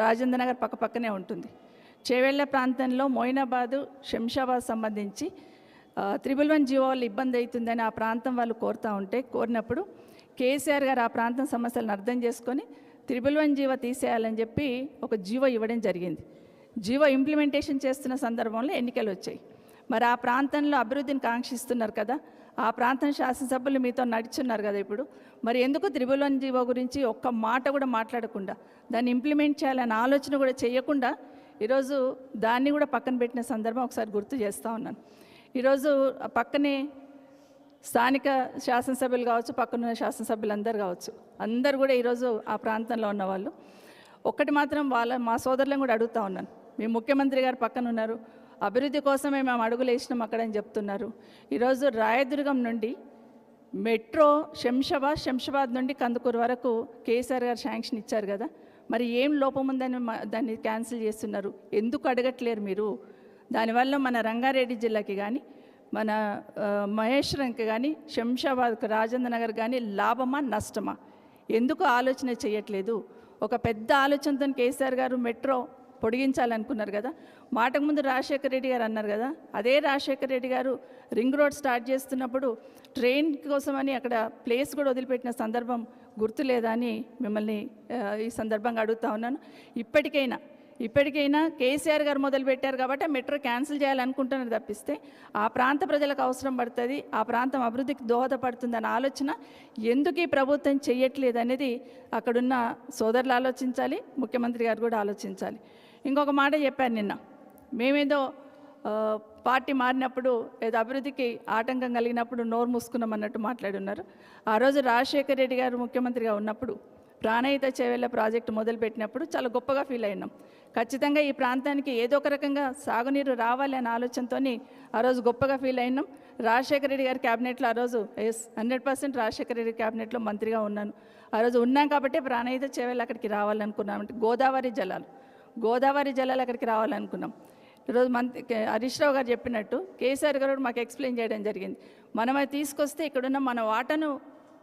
రాజేంద్ర నగర్ పక్కపక్కనే ఉంటుంది. చేవెళ్ల ప్రాంతంలో మోయినాబాదు శంషాబాద్ సంబంధించి 111 జీవో వల్ల ఇబ్బంది అవుతుందని ఆ ప్రాంతం వాళ్ళు కోరినప్పుడు కేసీఆర్ గారు ఆ ప్రాంతం సమస్యలను అర్థం చేసుకొని 111 జీవో తీసేయాలని చెప్పి ఒక జీవో ఇవ్వడం జరిగింది. జీవో ఇంప్లిమెంటేషన్ చేస్తున్న సందర్భంలో ఎన్నికలు వచ్చాయి. మరి ఆ ప్రాంతంలో అభివృద్ధిని కాంక్షిస్తున్నారు కదా, ఆ ప్రాంతం శాసనసభ్యులు మీతో నడుచున్నారు కదా ఇప్పుడు. మరి ఎందుకు 111 జీవో గురించి ఒక్క మాట కూడా మాట్లాడకుండా, దాన్ని ఇంప్లిమెంట్ చేయాలనే ఆలోచన కూడా చేయకుండా ఈరోజు దాన్ని కూడా పక్కన పెట్టిన సందర్భం ఒకసారి గుర్తు చేస్తూ ఉన్నాను. ఈరోజు పక్కనే స్థానిక శాసనసభ్యులు కావచ్చు, పక్కనున్న శాసనసభ్యులందరూ కావచ్చు, అందరు కూడా ఈరోజు ఆ ప్రాంతంలో ఉన్నవాళ్ళు. ఒక్కటి మాత్రం మా సోదరులను కూడా అడుగుతూ ఉన్నాను. మీ ముఖ్యమంత్రి గారు పక్కన ఉన్నారు, అభివృద్ధి కోసమే మేము అడుగులు వేసినాం అక్కడని చెప్తున్నారు. ఈరోజు రాయదుర్గం నుండి మెట్రో శంషాబాద్ నుండి కందుకూరు వరకు కేసీఆర్ గారు శాంక్షన్ ఇచ్చారు కదా, మరి ఏం లోపం ఉందని దాన్ని క్యాన్సిల్ చేస్తున్నారు? ఎందుకు అడగట్లేరు మీరు? దానివల్ల మన రంగారెడ్డి జిల్లాకి కానీ, మన మహేశ్వరంకి కానీ, శంషాబాద్కి, రాజేంద్ర నగర్ కానీ లాభమా నష్టమా? ఎందుకు ఆలోచన చేయట్లేదు? ఒక పెద్ద ఆలోచనతో కేసీఆర్ గారు మెట్రో పొడిగించాలనుకున్నారు కదా. మాటకు ముందు రాజశేఖర రెడ్డి గారు అన్నారు కదా, అదే రాజశేఖర రెడ్డి గారు రింగ్ రోడ్ స్టార్ట్ చేస్తున్నప్పుడు ట్రైన్ కోసమని అక్కడ ప్లేస్ కూడా వదిలిపెట్టిన సందర్భం గుర్తులేదా అని మిమ్మల్ని ఈ సందర్భంగా అడుగుతా ఉన్నాను. ఇప్పటికైనా కేసీఆర్ గారు మొదలుపెట్టారు కాబట్టి మెట్రో క్యాన్సిల్ చేయాలనుకుంటున్నారు తప్పిస్తే ఆ ప్రాంత ప్రజలకు అవసరం పడుతుంది, ఆ ప్రాంతం అభివృద్ధికి దోహదపడుతుందన్న ఆలోచన ఎందుకు ఈ ప్రభుత్వం చేయట్లేదు అనేది అక్కడున్న సోదరులు ఆలోచించాలి, ముఖ్యమంత్రి గారు కూడా ఆలోచించాలి. ఇంకొక మాట చెప్పాను నిన్న, మేమేదో పార్టీ మారినప్పుడు ఏదో అభివృద్ధికి ఆటంకం కలిగినప్పుడు నోరు మూసుకున్నామన్నట్టు మాట్లాడున్నారు. ఆ రోజు రాజశేఖర రెడ్డి గారు ముఖ్యమంత్రిగా ఉన్నప్పుడు ప్రాణహిత చేవెళ్ల ప్రాజెక్టు మొదలుపెట్టినప్పుడు చాలా గొప్పగా ఫీల్ అయినాం. ఖచ్చితంగా ఈ ప్రాంతానికి ఏదో ఒక రకంగా సాగునీరు రావాలి అనే ఆలోచనతో ఆ రోజు గొప్పగా ఫీల్ అయినాం. రాజశేఖర రెడ్డి గారి క్యాబినెట్లో ఆ రోజు 100% రాజశేఖర రెడ్డి క్యాబినెట్లో మంత్రిగా ఉన్నాను. ఆ రోజు ఉన్నాం కాబట్టి ప్రాణహిత చేవెళ్ల అక్కడికి రావాలనుకున్నాం. అంటే గోదావరి జలాలు అక్కడికి రావాలనుకున్నాం. ఈరోజు హరీష్ రావు గారు చెప్పినట్టు కేసీఆర్ గారు మాకు ఎక్స్ప్లెయిన్ చేయడం జరిగింది. మనం అది తీసుకొస్తే ఇక్కడున్న మన వాటను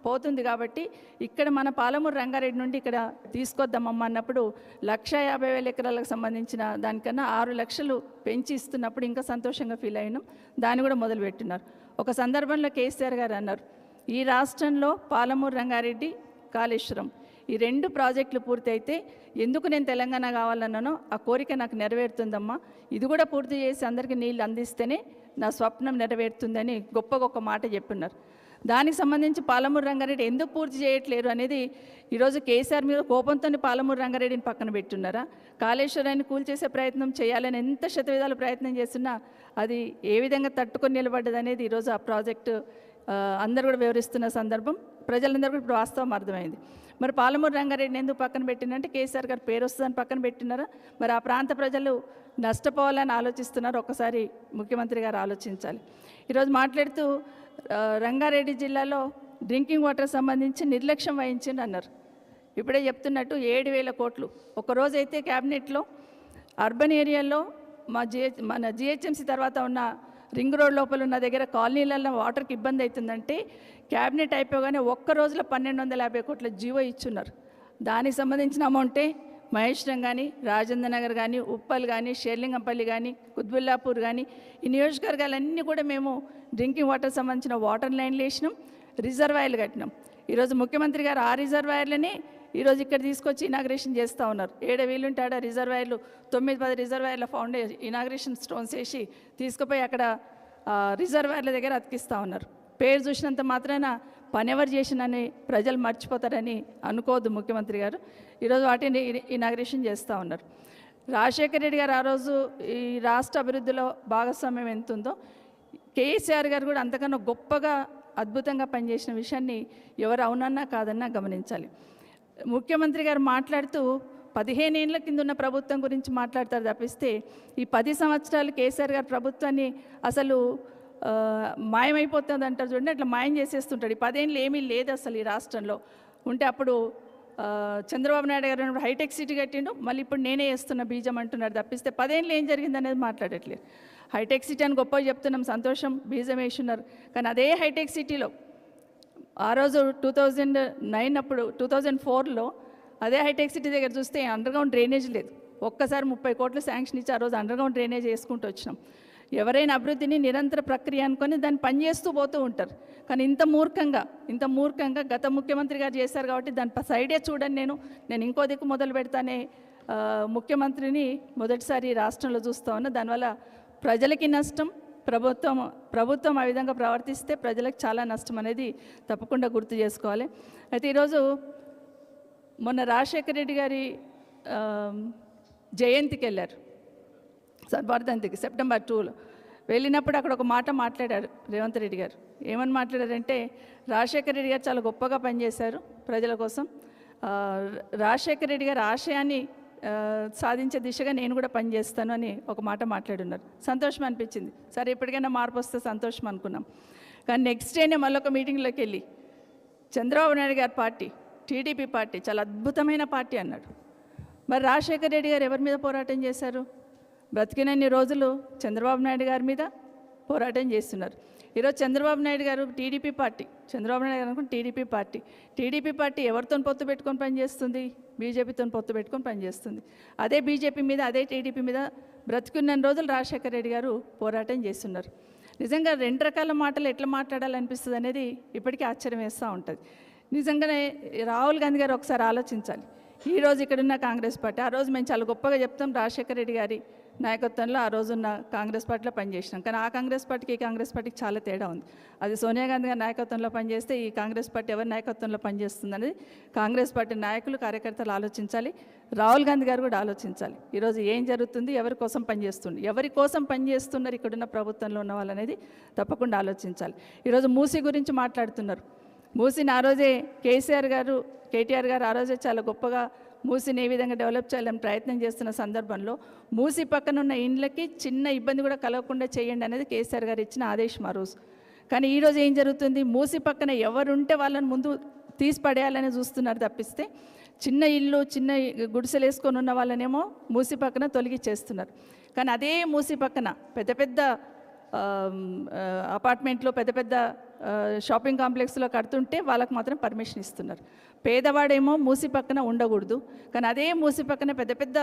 పోతుంది కాబట్టి ఇక్కడ మన పాలమూరు రంగారెడ్డి నుండి ఇక్కడ తీసుకొద్దామమ్మ అన్నప్పుడు 150,000 ఎకరాలకు సంబంధించిన దానికన్నా 6 లక్షలు పెంచి ఇస్తున్నప్పుడు ఇంకా సంతోషంగా ఫీల్ అయినాం. దాన్ని కూడా మొదలుపెట్టున్నారు. ఒక సందర్భంలో కేసీఆర్ గారు అన్నారు, ఈ రాష్ట్రంలో పాలమూరు రంగారెడ్డి, కాళేశ్వరం ఈ 2 ప్రాజెక్టులు పూర్తి అయితే ఎందుకు నేను తెలంగాణ కావాలన్నానో ఆ కోరిక నాకు నెరవేరుతుందమ్మా, ఇది కూడా పూర్తి చేసి అందరికీ నీళ్ళు అందిస్తేనే నా స్వప్నం నెరవేరుతుందని గొప్ప మాట చెప్పున్నారు. దానికి సంబంధించి పాలమూరు రంగారెడ్డి ఎందుకు పూర్తి చేయట్లేరు అనేది ఈరోజు కేసీఆర్ మీద కోపంతో పాలమూరు రంగారెడ్డిని పక్కన పెట్టున్నారా? కాళేశ్వరాన్ని కూల్చేసే ప్రయత్నం చేయాలని ఎంత శతవిధాలు ప్రయత్నం చేస్తున్నా అది ఏ విధంగా తట్టుకొని నిలబడ్డది అనేది ఈరోజు ఆ ప్రాజెక్టు అందరు కూడా వివరిస్తున్న సందర్భం ప్రజలందరూ కూడా ఇప్పుడు వాస్తవం అర్థమైంది. మరి పాలమూరు రంగారెడ్డిని ఎందుకు పక్కన పెట్టినంటే కేసీఆర్ గారు పేరు వస్తుందని పక్కన పెట్టినారా? మరి ఆ ప్రాంత ప్రజలు నష్టపోవాలని ఆలోచిస్తున్నారు. ఒక్కసారి ముఖ్యమంత్రి గారు ఆలోచించాలి. ఈరోజు మాట్లాడుతూ రంగారెడ్డి జిల్లాలో డ్రింకింగ్ వాటర్ సంబంధించి నిర్లక్ష్యం వహించింది అన్నారు. ఇప్పుడే చెప్తున్నట్టు 7,000 కోట్లు ఒకరోజు అయితే క్యాబినెట్లో అర్బన్ ఏరియాలో మన జిహెచ్ఎంసీ తర్వాత ఉన్న రింగ్ రోడ్ లోపల ఉన్న దగ్గర కాలనీలలో వాటర్కి ఇబ్బంది అవుతుందంటే క్యాబినెట్ అయిపోగానే ఒక్క రోజులో 1,250 కోట్ల జీవో ఇచ్చున్నారు. దానికి సంబంధించిన అమౌంటే మహేశ్వరం కానీ, రాజేంద్ర నగర్ కానీ, ఉప్పల్ కానీ, షేర్లింగంపల్లి కానీ, కుత్బుల్లాపూర్ కానీ ఈ నియోజకవర్గాలన్నీ కూడా మేము డ్రింకింగ్ వాటర్ సంబంధించిన వాటర్ లైన్లు వేసినాం, రిజర్వాయర్లు కట్టినాం. ఈరోజు ముఖ్యమంత్రి గారు ఆ రిజర్వాయర్లని ఈరోజు ఇక్కడ తీసుకొచ్చి ఇనాగ్రేషన్ చేస్తూ ఉన్నారు. వీలుంటే ఆడ రిజర్వాయర్లు 9-10 రిజర్వాయర్ల ఇనాగ్రేషన్ స్టోన్స్ వేసి తీసుకుపోయి అక్కడ రిజర్వాయర్ల దగ్గర అతికిస్తూ ఉన్నారు. పేరు చూసినంత మాత్రాన పని ఎవరు చేసినని ప్రజలు మర్చిపోతారని అనుకోవద్దు ముఖ్యమంత్రి గారు. ఈరోజు వాటిని ఇనాగ్రేషన్ చేస్తూ ఉన్నారు. రాజశేఖర రెడ్డి గారు ఆ రోజు ఈ రాష్ట్ర అభివృద్ధిలో భాగస్వామ్యం ఎంత ఉందో కేసీఆర్ గారు కూడా అంతకన్నా గొప్పగా అద్భుతంగా పనిచేసిన విషయాన్ని ఎవరు అవునన్నా కాదన్నా గమనించాలి. ముఖ్యమంత్రి గారు మాట్లాడుతూ 15 ఏళ్ల కింద ఉన్న ప్రభుత్వం గురించి మాట్లాడతారు తప్పిస్తే ఈ 10 సంవత్సరాలు కేసీఆర్ గారు ప్రభుత్వాన్ని అసలు మాయమైపోతుంది అంటారు చూడండి, అట్లా మాయం చేసేస్తుంటాడు. ఈ 10 ఏళ్ళు ఏమీ లేదు అసలు ఈ రాష్ట్రంలో. ఉంటే అప్పుడు చంద్రబాబు నాయుడు గారు హైటెక్ సిటీ కట్టిండు, మళ్ళీ ఇప్పుడు నేనే వేస్తున్న బీజం అంటున్నారు తప్పిస్తే 10 ఏళ్ళు ఏం జరిగింది అనేది మాట్లాడట్లేదు. హైటెక్ సిటీ అని గొప్పగా చెప్తున్నాం, సంతోషం, బీజం వేస్తున్నారు. కానీ అదే హైటెక్ సిటీలో ఆ రోజు 2009 అప్పుడు 2004లో అదే హైటెక్ సిటీ దగ్గర చూస్తే అండర్గ్రౌండ్ డ్రైనేజ్ లేదు. ఒక్కసారి 30 కోట్లు శాంక్షన్ ఇచ్చి ఆ రోజు అండర్గ్రౌండ్ డ్రైనేజ్ వేసుకుంటూ వచ్చినాం. ఎవరైనా అభివృద్ధిని నిరంతర ప్రక్రియ అనుకొని దాన్ని పనిచేస్తూ పోతూ ఉంటారు. కానీ ఇంత మూర్ఖంగా గత ముఖ్యమంత్రి గారు చేశారు కాబట్టి దాని సైడే చూడండి, నేను ఇంకో దిక్కు మొదలు పెడతానే ముఖ్యమంత్రిని మొదటిసారి రాష్ట్రంలో చూస్తూ ఉన్నా. దానివల్ల ప్రజలకి నష్టం, ప్రభుత్వం ఆ విధంగా ప్రవర్తిస్తే ప్రజలకు చాలా నష్టం అనేది తప్పకుండా గుర్తు చేసుకోవాలి. అయితే ఈరోజు మొన్న రాజశేఖర రెడ్డి గారి జయంతికి వెళ్ళారు, వర్ధంతికి సెప్టెంబర్ 2లో వెళ్ళినప్పుడు అక్కడ ఒక మాట మాట్లాడారు రేవంత్ రెడ్డి గారు. ఏమని మాట్లాడారంటే, రాజశేఖర రెడ్డి గారు చాలా గొప్పగా పనిచేశారు ప్రజల కోసం, రాజశేఖర రెడ్డి గారి ఆశయాన్ని సాధించే దిశగా నేను కూడా పనిచేస్తాను అని ఒక మాట మాట్లాడున్నారు. సంతోషం అనిపించింది. సరే, ఎప్పటికైనా మార్పు వస్తే సంతోషం అనుకున్నాం. కానీ నెక్స్ట్ డేనే మళ్ళొక మీటింగ్లోకి వెళ్ళి చంద్రబాబు నాయుడు గారి పార్టీ, టీడీపీ పార్టీ చాలా అద్భుతమైన పార్టీ అన్నాడు. మరి రాజశేఖర రెడ్డి గారు ఎవరి మీద పోరాటం చేశారు? బ్రతికినన్ని రోజులు చంద్రబాబు నాయుడు గారి మీద పోరాటం చేస్తున్నారు. ఈరోజు చంద్రబాబు నాయుడు గారు టీడీపీ పార్టీ, చంద్రబాబు నాయుడు గారు అనుకుంటే టీడీపీ పార్టీ ఎవరితో పొత్తు పెట్టుకొని పనిచేస్తుంది? బీజేపీతో పొత్తు పెట్టుకొని పనిచేస్తుంది. అదే బీజేపీ మీద, అదే టీడీపీ మీద బ్రతికున్న రోజులు రాజశేఖర రెడ్డి గారు పోరాటం చేస్తున్నారు. నిజంగా రెండు రకాల మాటలు ఎట్లా మాట్లాడాలనిపిస్తుంది అనేది ఇప్పటికీ ఆశ్చర్యం వేస్తూ ఉంటుంది. నిజంగానే రాహుల్ గాంధీ గారు ఒకసారి ఆలోచించాలి. ఈరోజు ఇక్కడున్న కాంగ్రెస్ పార్టీ, ఆ రోజు మేము చాలా గొప్పగా చెప్తాం, రాజశేఖర రెడ్డి గారి నాయకత్వంలో ఆ రోజున్న కాంగ్రెస్ పార్టీలో పనిచేసినాం. కానీ ఆ కాంగ్రెస్ పార్టీకి ఈ కాంగ్రెస్ పార్టీకి చాలా తేడా ఉంది. అది సోనియా గాంధీ గారి నాయకత్వంలో పనిచేస్తే ఈ కాంగ్రెస్ పార్టీ ఎవరి నాయకత్వంలో పనిచేస్తుంది అనేది కాంగ్రెస్ పార్టీ నాయకులు, కార్యకర్తలు ఆలోచించాలి. రాహుల్ గాంధీ గారు కూడా ఆలోచించాలి. ఈరోజు ఏం జరుగుతుంది, ఎవరి కోసం పనిచేస్తున్నారు ఇక్కడున్న ప్రభుత్వంలో ఉన్న వాళ్ళు అనేది తప్పకుండా ఆలోచించాలి. ఈరోజు మూసీ గురించి మాట్లాడుతున్నారు. మూసీని ఆ రోజే కేటీఆర్ గారు ఆ రోజే చాలా గొప్పగా మూసీని ఏ విధంగా డెవలప్ చేయాలని ప్రయత్నం చేస్తున్న సందర్భంలో మూసీ పక్కన ఉన్న ఇండ్లకి చిన్న ఇబ్బంది కూడా కలగకుండా చేయండి అనేది కేసీఆర్ గారు ఇచ్చిన ఆదేశం ఆ రోజు. కానీ ఈరోజు ఏం జరుగుతుంది, మూసీ పక్కన ఎవరుంటే వాళ్ళని ముందు తీసి పడేయాలని చూస్తున్నారు తప్పిస్తే చిన్న ఇల్లు, చిన్న గుడిసెలు వేసుకొని ఉన్న వాళ్ళనేమో మూసీ పక్కన తొలగిచ్చేస్తున్నారు. కానీ అదే మూసీ పక్కన పెద్ద పెద్ద అపార్ట్మెంట్లు, పెద్ద పెద్ద షాపింగ్ కాంప్లెక్స్లో కడుతుంటే వాళ్ళకు మాత్రం పర్మిషన్ ఇస్తున్నారు. పేదవాడేమో మూసి పక్కన ఉండకూడదు, కానీ అదే మూసి పక్కన పెద్ద పెద్ద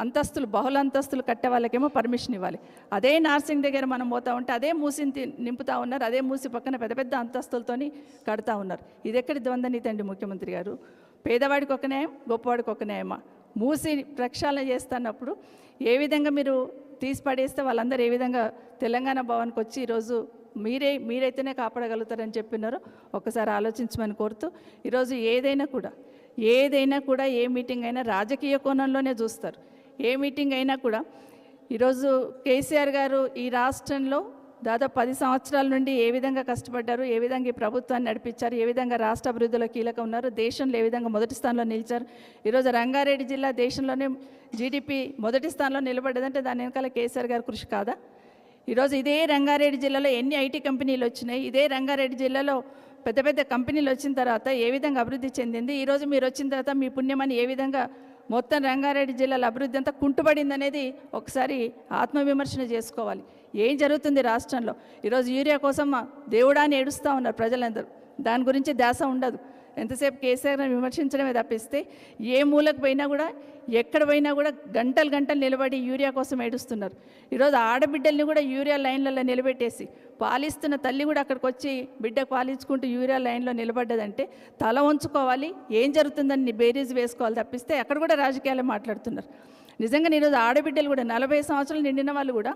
అంతస్తులు, బహుళ అంతస్తులు కట్టే వాళ్ళకేమో పర్మిషన్ ఇవ్వాలి. అదే నార్సింగ్ దగ్గర మనం పోతూ ఉంటే అదే మూసిని నింపుతూ ఉన్నారు, అదే మూసి పక్కన పెద్ద పెద్ద అంతస్తులతోని కడతా ఉన్నారు. ఇది ఎక్కడి ద్వంద్వ నీతి అండి ముఖ్యమంత్రి గారు? పేదవాడికి ఒక న్యాయం, గొప్పవాడికి ఒక న్యాయమా? మూసి ప్రక్షాళన చేస్తున్నప్పుడు ఏ విధంగా మీరు తీసి పడేస్తే వాళ్ళందరూ ఏ విధంగా తెలంగాణ భవన్కి వచ్చి ఈరోజు మీరైతేనే కాపాడగలుగుతారని చెప్పినారో ఒకసారి ఆలోచించమని కోరుతూ, ఈరోజు ఏదైనా కూడా ఏ మీటింగ్ అయినా రాజకీయ కోణంలోనే చూస్తారు. ఏ మీటింగ్ అయినా కూడా ఈరోజు కేసీఆర్ గారు ఈ రాష్ట్రంలో దాదాపు 10 సంవత్సరాల నుండి ఏ విధంగా కష్టపడ్డారు, ఏ విధంగా ఈ ప్రభుత్వాన్ని నడిపించారు, ఏ విధంగా రాష్ట్ర అభివృద్ధిలో కీలకం ఉన్నారు, దేశంలో ఏ విధంగా మొదటి స్థానంలో నిలిచారు. ఈరోజు రంగారెడ్డి జిల్లా దేశంలోనే జీడిపి మొదటి స్థానంలో నిలబడ్డదంటే దాని వెనకాల కేసీఆర్ గారి కృషి కాదా? ఈరోజు ఇదే రంగారెడ్డి జిల్లాలో ఎన్ని ఐటీ కంపెనీలు వచ్చినాయి, ఇదే రంగారెడ్డి జిల్లాలో పెద్ద పెద్ద కంపెనీలు వచ్చిన తర్వాత ఏ విధంగా అభివృద్ధి చెందింది, ఈరోజు మీరు వచ్చిన తర్వాత మీ పుణ్యమని ఏ విధంగా మొత్తం రంగారెడ్డి జిల్లాలో అభివృద్ధి అంతా కుంటుపడింది అనేది ఒకసారి ఆత్మవిమర్శన చేసుకోవాలి. ఏం జరుగుతుంది రాష్ట్రంలో? ఈరోజు యూరియా కోసం దేవుడాన్ని ఏడుస్తూ ఉన్నారు ప్రజలందరూ. దాని గురించి ధ్యాస ఉండదు. ఎంతసేపు కేసీఆర్ని విమర్శించడమే తప్పిస్తే ఏ మూలకు పోయినా కూడా, ఎక్కడ పోయినా కూడా గంటలు నిలబడి యూరియా కోసం ఏడుస్తున్నారు. ఈరోజు ఆడబిడ్డల్ని కూడా యూరియా లైన్లలో నిలబెట్టేసి పాలిస్తున్న తల్లి కూడా అక్కడికి వచ్చి బిడ్డకు పాలించుకుంటూ యూరియా లైన్లో నిలబడ్డదంటే తల వంచుకోవాలి, ఏం జరుగుతుందని బేరీజ్ వేసుకోవాలి తప్పిస్తే అక్కడ కూడా రాజకీయాలే మాట్లాడుతున్నారు. నిజంగా ఈరోజు ఆడబిడ్డలు కూడా 40 సంవత్సరాలు నిండిన వాళ్ళు కూడా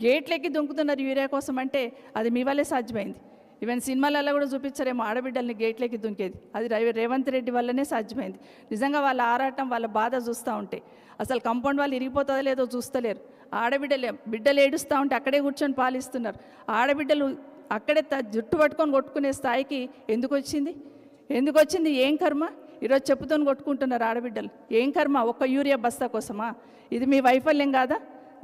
గేట్లెక్కి దుంకుతున్నారు యూరియా కోసం అంటే అది మీ వల్లే సాధ్యమైంది. ఈవెన్ సినిమాలలో కూడా చూపించారేమో ఆడబిడ్డల్ని గేట్లకి దుంకేది, అది రేవంత్ రెడ్డి వల్లనే సాధ్యమైంది. నిజంగా వాళ్ళ ఆరాటం, వాళ్ళ బాధ చూస్తూ ఉంటే అసలు కాంపౌండ్ వాళ్ళు ఇరిగిపోతుందో లేదో చూస్తలేరు. బిడ్డలు ఏడుస్తూ ఉంటే అక్కడే కూర్చొని పాలిస్తున్నారు. ఆడబిడ్డలు అక్కడే జుట్టు పట్టుకొని కొట్టుకునే స్థాయికి ఎందుకు వచ్చింది? ఏం కర్మ? ఈరోజు చెప్పుతోని కొట్టుకుంటున్నారు ఆడబిడ్డలు. ఏం కర్మ? ఒక్క యూరియా బస్తా కోసమా? ఇది మీ వైఫల్యం కాదా?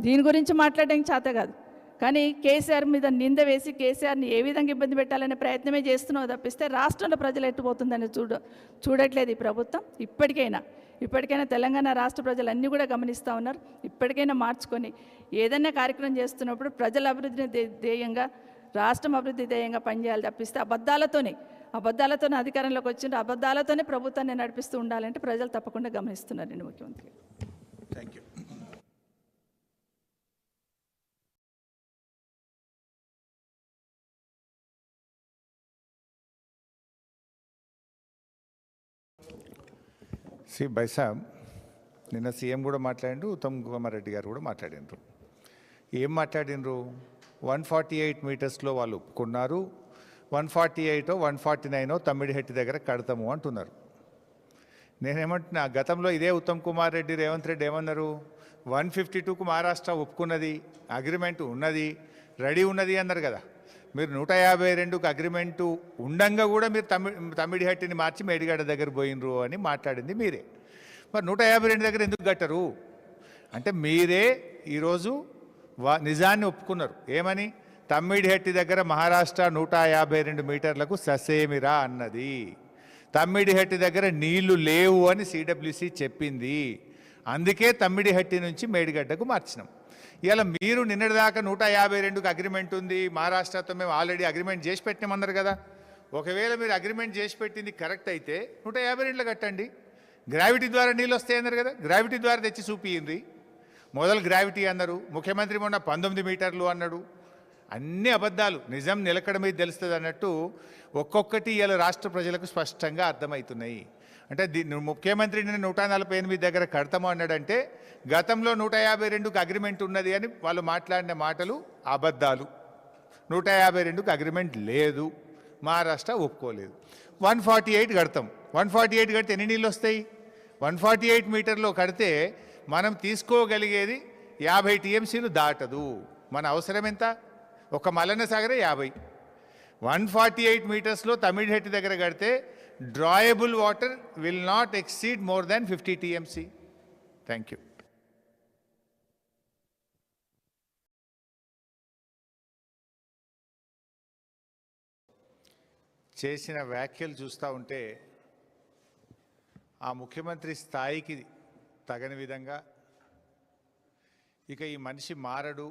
దీని గురించి మాట్లాడడానికి చేత కాదు. కానీ కేసీఆర్ మీద నింద వేసి కేసీఆర్ని ఏ విధంగా ఇబ్బంది పెట్టాలనే ప్రయత్నమే చేస్తున్నావు తప్పిస్తే రాష్ట్రంలో ప్రజలు ఎట్టుపోతుందని చూడట్లేదు ఈ ప్రభుత్వం. ఇప్పటికైనా తెలంగాణ రాష్ట్ర ప్రజలు అన్నీ కూడా గమనిస్తూ ఉన్నారు. ఇప్పటికైనా మార్చుకొని ఏదైనా కార్యక్రమం చేస్తున్నప్పుడు ప్రజల అభివృద్ధిని ధ్యేయంగా, రాష్ట్రం అభివృద్ధి ధ్యేయంగా పనిచేయాలి తప్పిస్తే అబద్ధాలతోనే అధికారంలోకి వచ్చిండ్రు, అబద్ధాలతోనే ప్రభుత్వాన్ని నడిపిస్తూ ఉండాలంటే ప్రజలు తప్పకుండా గమనిస్తున్నారండి ముఖ్యమంత్రి. Thank you. బైసాబ్ నిన్న సీఎం కూడా మాట్లాడిండు, ఉత్తమ్ కుమార్ రెడ్డి గారు కూడా మాట్లాడినరు. ఏం మాట్లాడినరు? 148 మీటర్స్లో వాళ్ళు ఒప్పుకున్నారు, 148 149 తమ్మిడిహెట్టి దగ్గర కడతాము అంటున్నారు. నేనేమంటున్నా, గతంలో ఇదే ఉత్తమ్ కుమార్ రెడ్డి రేవంత్ రెడ్డి ఏమన్నారు? 152కు మహారాష్ట్ర ఒప్పుకున్నది, అగ్రిమెంట్ ఉన్నది, రెడీ ఉన్నది అన్నారు కదా. మీరు 152కు అగ్రిమెంటు ఉండంగా కూడా మీరు తమ్మిడిహట్టిని మార్చి మేడిగడ్డ దగ్గర పోయినరు అని మాట్లాడింది మీరే. మరి 152 దగ్గర ఎందుకు కట్టరు అంటే మీరే ఈరోజు నిజాన్ని ఒప్పుకున్నారు. ఏమని? తమ్మిడిహట్టి దగ్గర మహారాష్ట్ర 152 మీటర్లకు ససేమిరా అన్నది. తమ్మిడిహట్టి దగ్గర నీళ్లు లేవు అని సిడబ్ల్యూసి చెప్పింది. అందుకే తమ్మిడిహట్టి నుంచి మేడిగడ్డకు మార్చినాం. ఇలా మీరు నిన్నటిదాకా 152కు అగ్రిమెంట్ ఉంది, మహారాష్ట్రతో మేము ఆల్రెడీ అగ్రిమెంట్ చేసి పెట్టినామన్నారు కదా. ఒకవేళ మీరు అగ్రిమెంట్ చేసి పెట్టింది కరెక్ట్ అయితే 152లో కట్టండి. గ్రావిటీ ద్వారా నీళ్ళు వస్తాయన్నారు కదా, గ్రావిటీ ద్వారా తెచ్చి చూపియండి. మొదలు గ్రావిటీ అన్నారు, ముఖ్యమంత్రి మొన్న 19 మీటర్లు అన్నాడు. అన్ని అబద్ధాలు, నిజం నిలకడ మీద తెలుస్తుంది అన్నట్టు ఒక్కొక్కటి ఇలా రాష్ట్ర ప్రజలకు స్పష్టంగా అర్థమవుతున్నాయి. అంటే ముఖ్యమంత్రి నిన్న 148 దగ్గర కడతాము అన్నాడంటే గతంలో 152కు అగ్రిమెంట్ ఉన్నది అని వాళ్ళు మాట్లాడిన మాటలు అబద్ధాలు. 152కు అగ్రిమెంట్ లేదు, మహారాష్ట్ర ఒప్పుకోలేదు. 148 కడతాం. 148 కడితే ఎన్ని నీళ్ళు వస్తాయి? 148 మీటర్లో కడితే మనం తీసుకోగలిగేది 50 టీఎంసీలు దాటదు. మన అవసరం ఎంత? ఒక మల్లన్న సాగరే 50. 148 మీటర్స్లో తమిళహెట్టి దగ్గర కడితే drawable water will not exceed more than 50 TMC. Thank you. చేసిన వ్యాఖ్యలు చూస్తూ ఉంటే ఆ ముఖ్యమంత్రి స్థాయికి తగని విధంగా ఇక ఈ మనిషి మారడు,